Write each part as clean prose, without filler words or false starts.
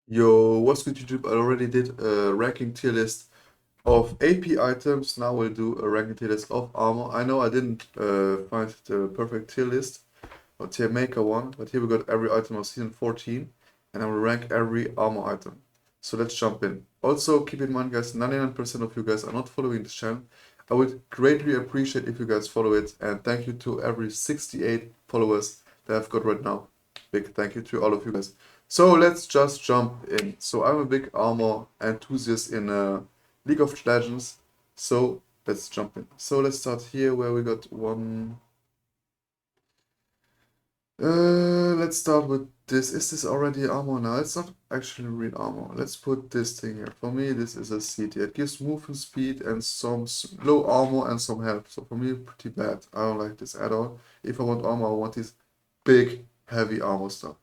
Yo, what's good YouTube? I already did a ranking tier list of AP items. Now we'll do a ranking tier list of armor. I know I didn't find the perfect tier list or tier maker one, but here we got every item of season 14 and I will rank every armor item. So let's jump in. Also keep in mind guys, 99% of you guys are not following this channel. I would greatly appreciate if you guys follow it, and thank you to every 68 followers that I've got right now. Big thank you to all of you guys. So let's just jump in. So I'm a big armor enthusiast in League of Legends. So let's jump in. So let's start here where we got one. Let's start with this. Is this already armor now? It's not actually real armor. Let's put this thing here. For me, this is a C tier. It gives movement speed and some low armor and some health. So for me, pretty bad. I don't like this at all. If I want armor, I want this big, heavy armor stuff.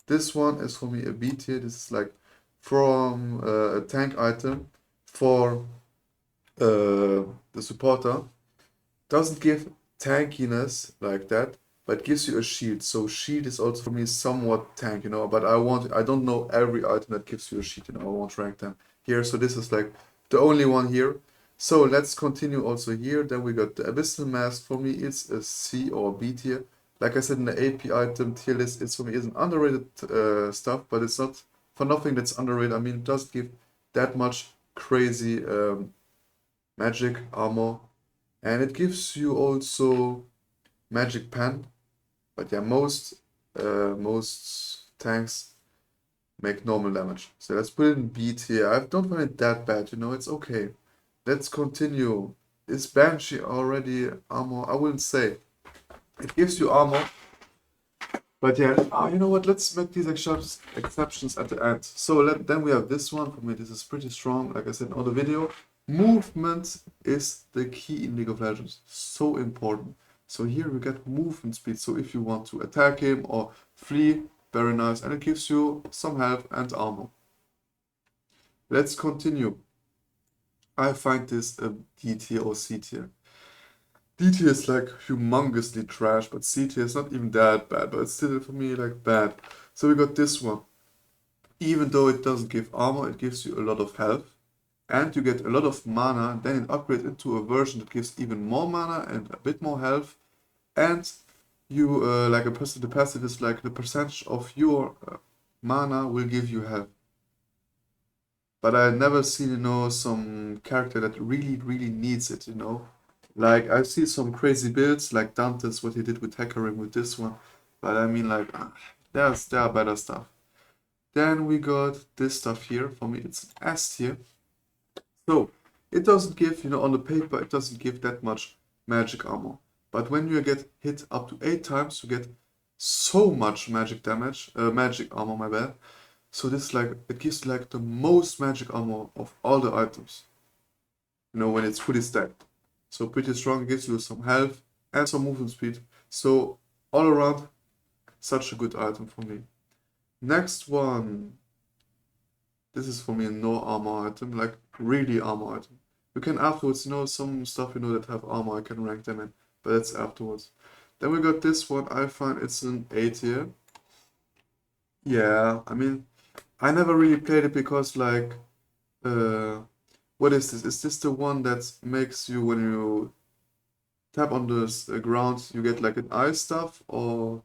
This one is for me a B tier. This is like from a tank item for the supporter. Doesn't give tankiness like that, but gives you a shield. So shield is also for me somewhat tank, but I don't know every item that gives you a shield, I won't rank them here. So this is like the only one here. So let's continue also here. Then we got the Abyssal Mask. For me, it's a C or B tier. Like I said in the AP item tier list, it's for me is an underrated stuff, but it's not for nothing that's underrated. I mean, it doesn't give that much crazy magic armor, and it gives you also magic pen. But yeah, most tanks make normal damage. So let's put it in B tier. I don't find it that bad, it's okay. Let's continue. Is Banshee already armor? I wouldn't say. It gives you armor, but yeah, you know what? Let's make these exceptions at the end. So then we have this one. For me, this is pretty strong. Like I said in all the video, movement is the key in League of Legends. So important. So here we get movement speed. So if you want to attack him or flee, very nice. And it gives you some health and armor. Let's continue. I find this a D tier or C tier. D tier is like humongously trash, but C tier is not even that bad, but it's still for me like bad. So we got this one. Even though it doesn't give armor, it gives you a lot of health. And you get a lot of mana, then it upgrades into a version that gives even more mana and a bit more health. And you, the passive is like the percentage of your mana will give you health. But I never seen, some character that really, really needs it, Like, I see some crazy builds, like Dante's, what he did with Hecarim with this one. But I mean, like, there are better stuff. Then we got this stuff here. For me, it's an S tier. So, it doesn't give, on the paper, it doesn't give that much magic armor. But when you get hit up to 8 times, you get so much magic damage, magic armor, my bad. So this it gives like the most magic armor of all the items, when it's fully stacked. So pretty strong, gives you some health and some movement speed. So all around, such a good item for me. Next one. This is for me a no armor item, like really armor item. You can afterwards, some stuff that have armor, I can rank them in, but that's afterwards. Then we got this one. I find it's an A tier. Yeah, I mean, I never really played it because what is this? Is this the one that makes you, when you tap on the ground, you get like an ice stuff or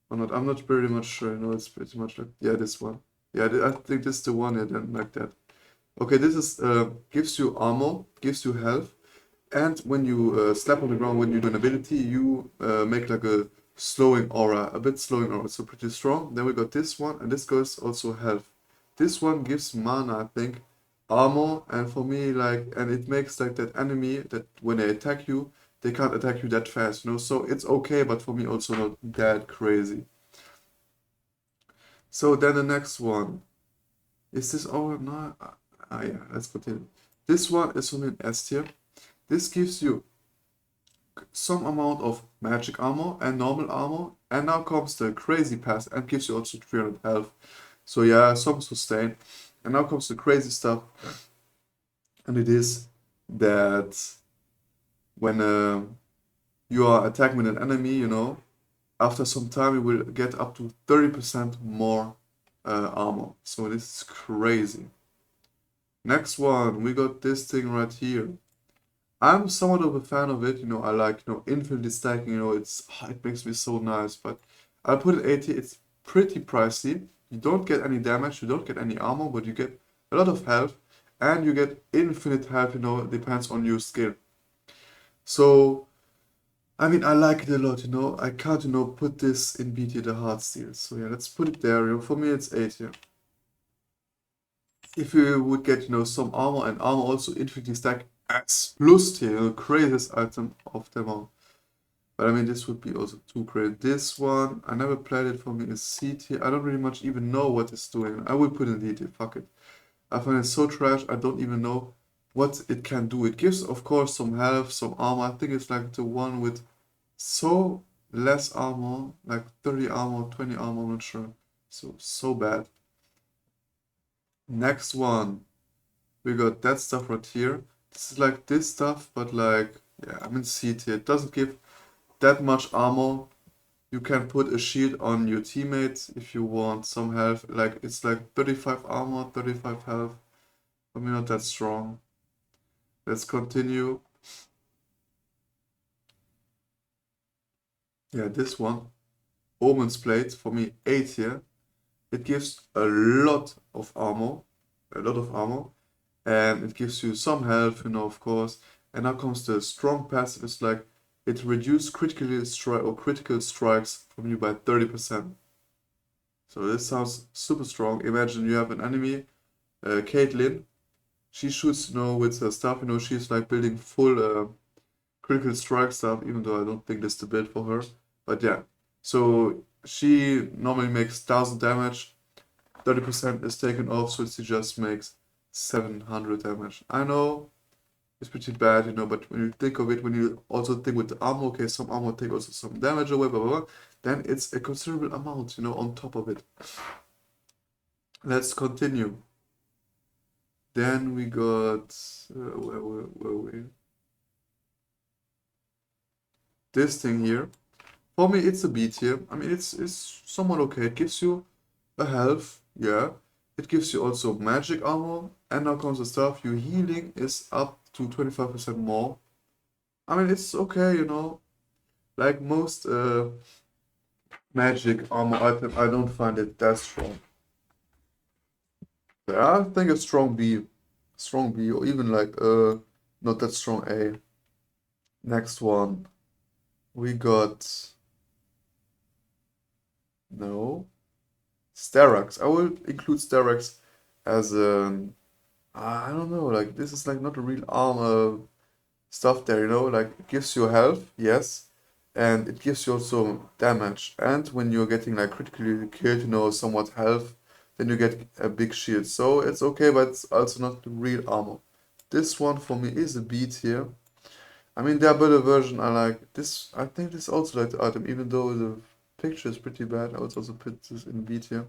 not? I'm not pretty much sure. It's pretty much like, yeah, this one. Yeah, I think this is the one, yeah, then like that. Okay, this is gives you armor, gives you health, and when you slap on the ground, when you do an ability, you make like a slowing aura, a bit slowing aura, so pretty strong. Then we got this one, and this goes also health. This one gives mana, I think, armor, and for me, and it makes like that enemy that when they attack you, they can't attack you that fast, So it's okay, but for me also not that crazy. So then the next one. Is this our no? Yeah, let's continue. This one is on an S tier. This gives you some amount of magic armor and normal armor, and now comes the crazy pass and gives you also 300 health. So yeah, some sustain. And now comes the crazy stuff, and it is that when you are attacking with an enemy, after some time you will get up to 30% more armor. So this is crazy. Next one, we got this thing right here. I'm somewhat of a fan of it, I like, infinity stacking, it makes me so nice, but I'll put it 80, it's pretty pricey. You don't get any damage, you don't get any armor, but you get a lot of health, and you get infinite health, it depends on your skill. So, I mean, I like it a lot, I can't, put this in B tier, the hard steel. So yeah, let's put it there, for me it's 80. If you would get, some armor, and armor also infinity stack as plus tier, craziest item of them all. But I mean, this would be also too great. This one, I never played it, for me is C tier. I don't really much even know what it's doing. I would put it in D tier, fuck it. I find it so trash, I don't even know what it can do. It gives, of course, some health, some armor. I think it's like the one with so less armor, like 30 armor, 20 armor, I'm not sure. So bad. Next one, we got that stuff right here. This is like this stuff, but like, yeah, I'm in C tier. It doesn't give that much armor. You can put a shield on your teammates if you want some health. Like, it's like 35 armor, 35 health. I mean, not that strong. Let's continue. Yeah, this one. Omen's Plate, for me, A tier. It gives a lot of armor. A lot of armor. And it gives you some health, of course. And now comes the strong passive. It's like, it reduces critical strikes from you by 30%. So this sounds super strong. Imagine you have an enemy, Caitlyn. She shoots, with her stuff, she's like building full critical strike stuff, even though I don't think that's the build for her. But yeah, so she normally makes 1000 damage, 30% is taken off, so she just makes 700 damage. I know it's pretty bad, but when you think of it, when you also think with the armor, okay, some armor take also some damage away, blah, blah, blah, then it's a considerable amount, on top of it. Let's continue. Then we got, where were we? This thing here. For me, it's a B tier. I mean, it's somewhat okay. It gives you a health, yeah. It gives you also magic armor, and now comes the stuff. Your healing is up to 25% more. I mean, it's okay, Like most magic armor item, I don't find it that strong. Yeah, I think a strong B. Strong B, or even like not that strong A. Next one. We got no. Starax. I will include Starax as an I don't know, like this is like not a real armor stuff there, like it gives you health, yes, and it gives you also damage. And when you're getting like critically killed, somewhat health, then you get a big shield. So it's okay, but it's also not the real armor. This one for me is a B tier. I mean, the better version I like. This, I think this also like the item, even though the picture is pretty bad. I would also put this in B tier.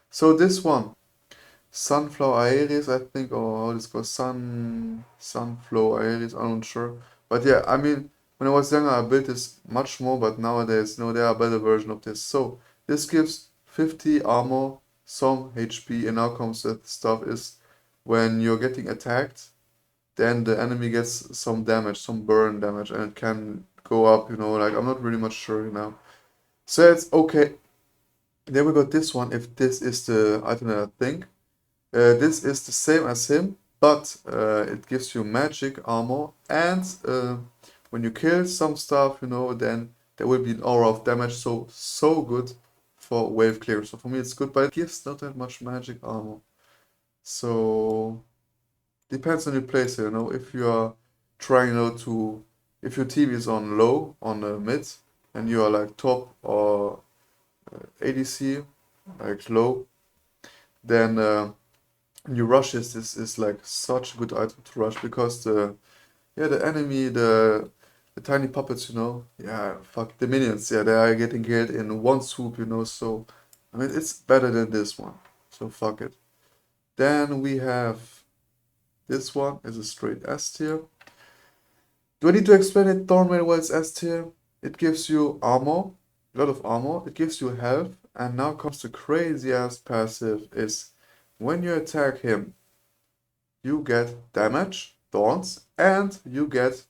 So this one, Sunflower Aeris, I think, or how this goes, Sunflower Aeris, I'm not sure. But yeah, I mean, when I was younger, I built this much more, but nowadays, there are better version of this. So this gives 50 armor, some HP, and now comes that stuff is when you're getting attacked, then the enemy gets some damage, some burn damage, and it can go up, like I'm not really much sure now. So it's okay. Then we got this one, if this is the item that I think. This is the same as him, but it gives you magic armor, and when you kill some stuff, then there will be an aura of damage, so good for wave clear. So for me it's good, but it gives not that much magic armor. So depends on your place here, if you are trying, if your team is on low, on mid, and you are like top or ADC, like low, then you rush this is like such a good item to rush, because the enemy, the tiny puppets, yeah, fuck the minions, yeah, they are getting killed in one swoop, so I mean it's better than this one, so fuck it. Then we have this one is a straight S tier. Do I need to explain it? Thornmail, why it's S tier? It gives you armor, a lot of armor. It gives you health, and now comes the crazy ass passive is when you attack him, you get damage, taunts, and you get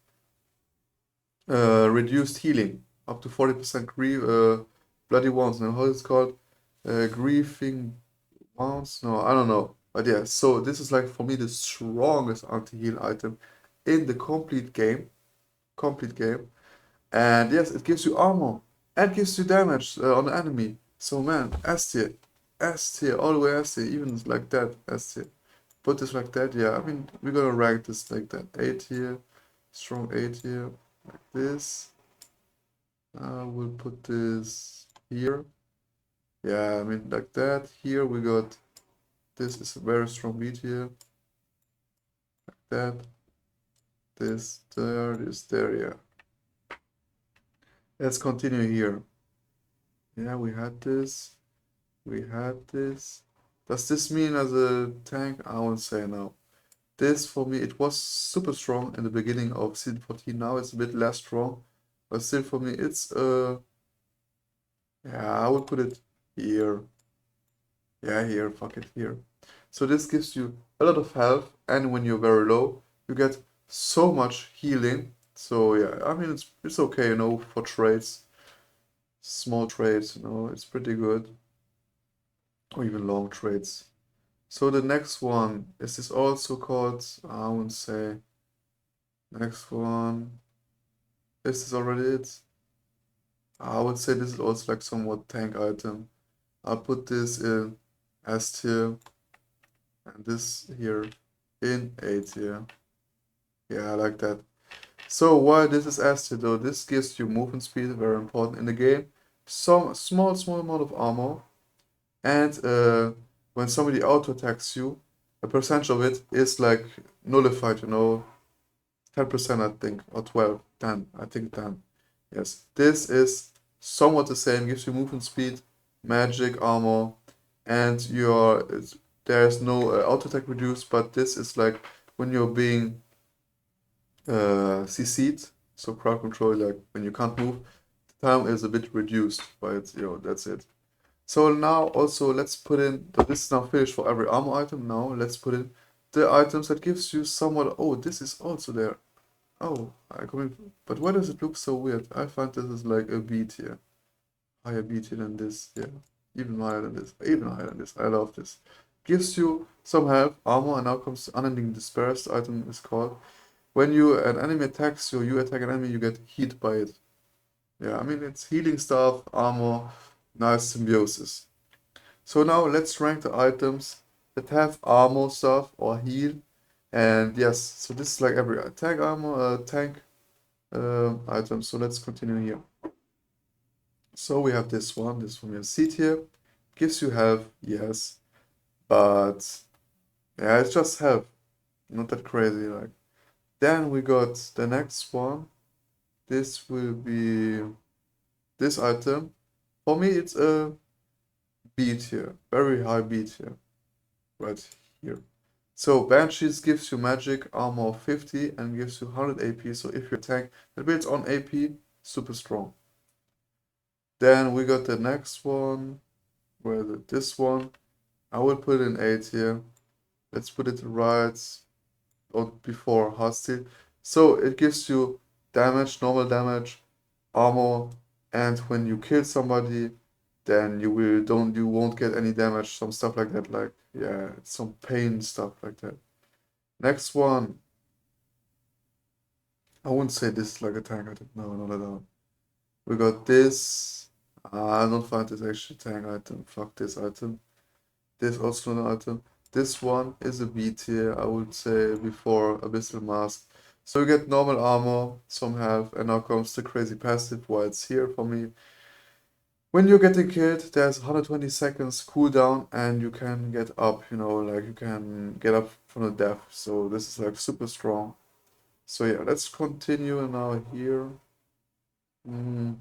reduced healing, up to 40% bloody wounds. Now, how is it called? Grieving wounds? No, I don't know. But yeah, so this is like for me the strongest anti-heal item in the complete game. Complete game. And yes, it gives you armor and gives you damage on the enemy. So man, S tier, all the way S tier, even like that, S tier. Put this like that, yeah. I mean, we're gonna rank this like that. A tier, strong A tier, like this. We'll put this here. Yeah, I mean like that. Here we got this is a very strong B tier. Like that. This there, yeah. Let's continue here. Yeah, we had this. We had this. Does this mean as a tank? I won't say no. This for me, it was super strong in the beginning of season 14. Now it's a bit less strong, but still for me, it's yeah, I would put it here. Yeah, here, fuck it, here. So this gives you a lot of health, and when you're very low, you get so much healing. So yeah, I mean it's okay, you know, for trades, small trades, you know, it's pretty good, or even long trades. So the next one is this also called, I wouldn't say, next one, is this already it? I would say this is also like somewhat tank item. I'll put this in S tier and this here in A tier. Yeah, I like that. So why this is S tier though? This gives you movement speed, very important in the game. Some small amount of armor, and when somebody auto attacks you, a percentage of it is like nullified, you know, 10% I think, or 12, 10, I think 10. Yes, this is somewhat the same, gives you movement speed, magic, armor, and there's no auto attack reduced, but this is like when you're being CC'd, so crowd control, like when you can't move, the time is a bit reduced, but you know, that's it. So now also let's put in, this is now finished for every armor item, now let's put in the items that gives you somewhat, oh, this is also there. Oh, but why does it look so weird? I find this is like a B tier. Higher B tier than this, yeah. Even higher than this, even higher than this. I love this. Gives you some health, armor, and now comes unending disperse, the item is called. When an enemy attacks you, you attack an enemy, you get hit by it. Yeah, I mean, it's healing stuff, armor, nice symbiosis. So now let's rank the items that have armor stuff or heal. And yes, so this is like every attack armor, tank item. So let's continue here. So we have this one from your C tier. Gives you health, yes. But yeah, it's just health. Not that crazy. Like then we got the next one. This will be this item. For me, it's a B tier, very high B tier, right here. So Banshees gives you magic armor of 50 and gives you 100 AP. So if you're a tank that builds on AP, super strong. Then we got the next one, this one. I will put it in A tier. Let's put it right or before hostile. So it gives you damage, normal damage, armor, and when you kill somebody, then you won't get any damage, some stuff like that, like yeah, some pain stuff like that. Next one, I wouldn't say this is like a tank item. No, not at all. We got this. I don't find this actually tank item. Fuck this item. This also an item. This one is a B tier, I would say, before Abyssal Mask. So you get normal armor, some health, and now comes the crazy passive, why it's here for me. When you're getting killed, there's 120 seconds cooldown, and you can get up, you know, like you can get up from the death. So this is like super strong. So yeah, let's continue now here. Mm.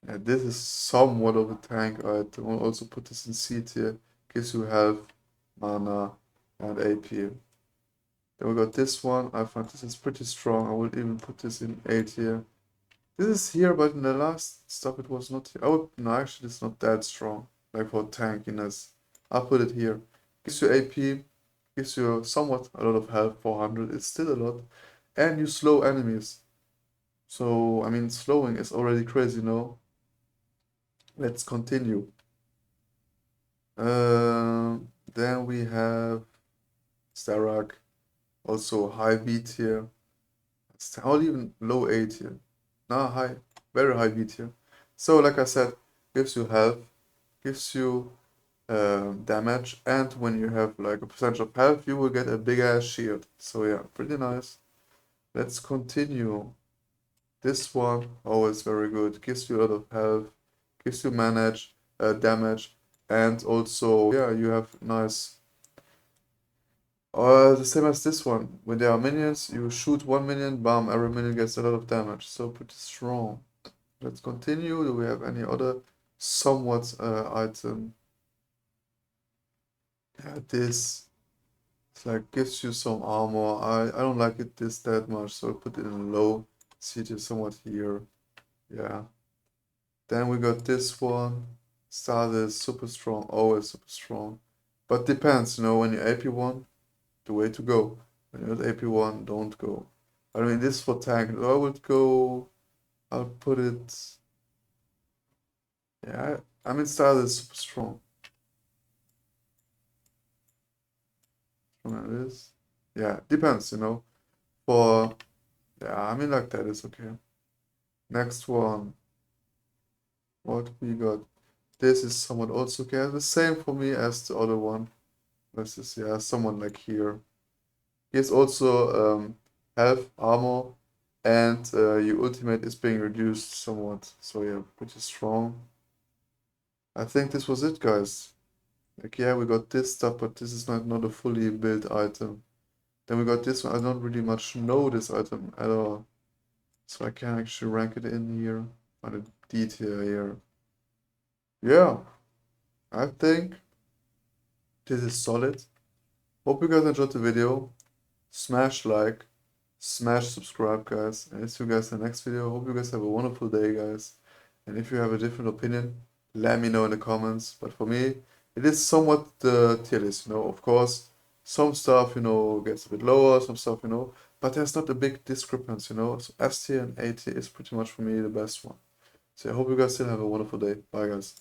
Yeah, this is somewhat of a tank item. I'll also put this in C tier. Gives you health, mana, and AP. Then we got this one. I find this is pretty strong. I would even put this in A tier. This is here, but in the last stuff it was not here. Oh, no, actually it's not that strong. Like for tankiness. I'll put it here. Gives you AP, gives you somewhat a lot of health, 400. It's still a lot. And you slow enemies. So, I mean, slowing is already crazy, no? Let's continue. Then we have Starak, also high B tier. It's not even low A tier. No, high, very high B tier. So, like I said, gives you health, gives you damage, and when you have like a percentage of health, you will get a big ass shield. So yeah, pretty nice. Let's continue. This one, oh, it's very good. Gives you a lot of health, gives you damage, and also, yeah, you have nice. The same as this one. When there are minions, you shoot one minion, bam, every minion gets a lot of damage. So pretty strong. Let's continue. Do we have any other somewhat item? Yeah, this. It's like gives you some armor. I don't like it this that much, so I put it in low. See it is somewhat here. Yeah. Then we got this one. Starter is super strong, always super strong. But depends, when you're AP1, the way to go. When you're not AP1, don't go. I mean, this for tank. I would go. I'll put it. Yeah, I mean, starter is super strong. Strong it is. Yeah, depends, For. Yeah, I mean, like that is okay. Next one. What we got? This is somewhat also okay. The same for me as the other one. This is, yeah, someone like here. Here's also health, armor, and your ultimate is being reduced somewhat. So yeah, pretty strong. I think this was it, guys. Like, yeah, we got this stuff, but this is not a fully built item. Then we got this one. I don't really much know this item at all. So I can actually rank it in here on the detail here. Yeah, I think this is solid. Hope you guys enjoyed the video. Smash like, smash subscribe, guys. And see you guys in the next video. Hope you guys have a wonderful day, guys. And if you have a different opinion, let me know in the comments. But for me, it is somewhat the tier list, Of course, some stuff, gets a bit lower, some stuff, but there's not a big discrepancy. So S tier and A tier is pretty much for me the best one. So I hope you guys still have a wonderful day. Bye, guys.